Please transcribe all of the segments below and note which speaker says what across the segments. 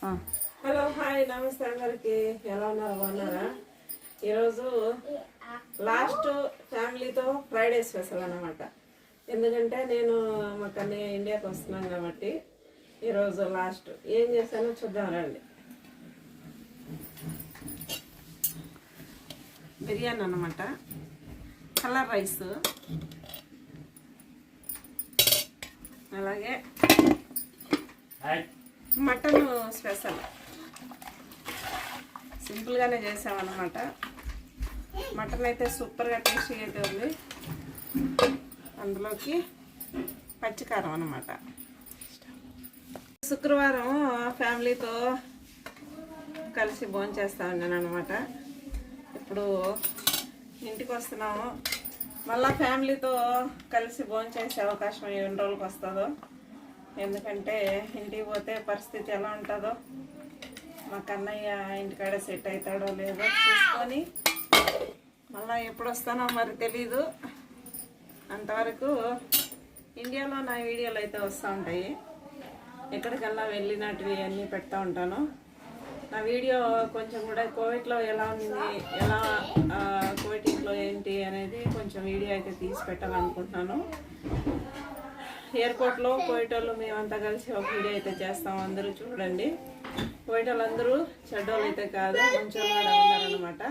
Speaker 1: hello hi నమస్తే అందరికి ఎలా ఉన్నారు బాగున్నారా ఈరోజు లాస్ట్ ఫ్యామిలీతో ఫ్రైడే స్పెషల్ అన్నమాట ఎందుకంటే నేను మా కన్నయ్య ఇండియాకి వస్తున్నాను కాబట్టి ఈరోజు లాస్ట్ ఏం చేశానో చూద్దాం రండి బిర్యానీ అన్నమాట కలర్ రైస్ అలాగే మటన్ స్పెషల్ సింపుల్గానే చేసామన్నమాట మటన్ అయితే సూపర్గా టేస్టీగా అయితే ఉంది అందులోకి పచ్చికారం అన్నమాట శుక్రవారం ఫ్యామిలీతో కలిసి భోంచేస్తా ఉన్నాను అనమాట ఇప్పుడు ఇంటికి వస్తున్నాము మళ్ళీ ఫ్యామిలీతో కలిసి భోంచేసే అవకాశం ఎన్ని రోజులకు వస్తుందో ఎందుకంటే ఇంటికి పోతే పరిస్థితి ఎలా ఉంటుందో మా కన్నయ్య ఇంటికాడ సెట్ అవుతాడో లేదో చూసుకొని మళ్ళీ ఎప్పుడు వస్తానో మరి తెలీదు అంతవరకు ఇండియాలో నా వీడియోలు అయితే వస్తూ ఉంటాయి ఎక్కడికల్లా వెళ్ళినట్టువి అన్నీ పెడతా ఉంటాను నా వీడియో కొంచెం కూడా కోవిడ్లో ఎలా ఉంది ఎలా కోవిడ్లో ఏంటి అనేది కొంచెం వీడియో అయితే తీసి పెట్టాలనుకుంటున్నాను ఎయిర్పోర్ట్లో కోవిటోళ్ళు మేమంతా కలిసి ఒక వీడియో అయితే చేస్తాం అందరూ చూడండి కోవిటోళ్ళు అందరూ చెడ్డోళ్ళు అయితే కాదు మంచోళ్ళు కూడా ఉన్నారనమాట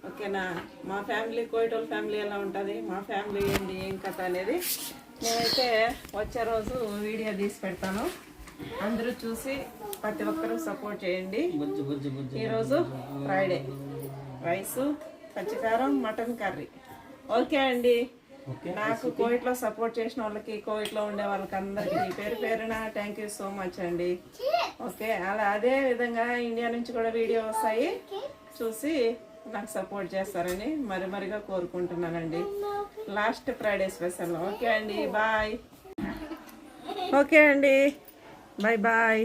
Speaker 1: ఓకేనా మా ఫ్యామిలీ కోవిటోళ్ళ ఫ్యామిలీ ఎలా ఉంటుంది మా ఫ్యామిలీ ఏంటి ఏం కథ అనేది నేనైతే వచ్చే రోజు వీడియో తీసి పెడతాను అందరూ చూసి ప్రతి ఒక్కరూ సపోర్ట్ చేయండి ఈరోజు ఫ్రైడే రైసు పచ్చికారం మటన్ కర్రీ ఓకే అండి నాకు కోవిడ్లో సపోర్ట్ చేసిన వాళ్ళకి కోవిడ్లో ఉండే వాళ్ళకి అందరికీ పేరు పేరున థ్యాంక్ యూ సో మచ్ అండి ఓకే అలా అదే విధంగా ఇండియా నుంచి కూడా వీడియో వస్తాయి చూసి నాకు సపోర్ట్ చేస్తారని మరిగా కోరుకుంటున్నానండి లాస్ట్ ఫ్రైడే స్పెషల్ ఓకే అండి బాయ్ ఓకే అండి బాయ్ బాయ్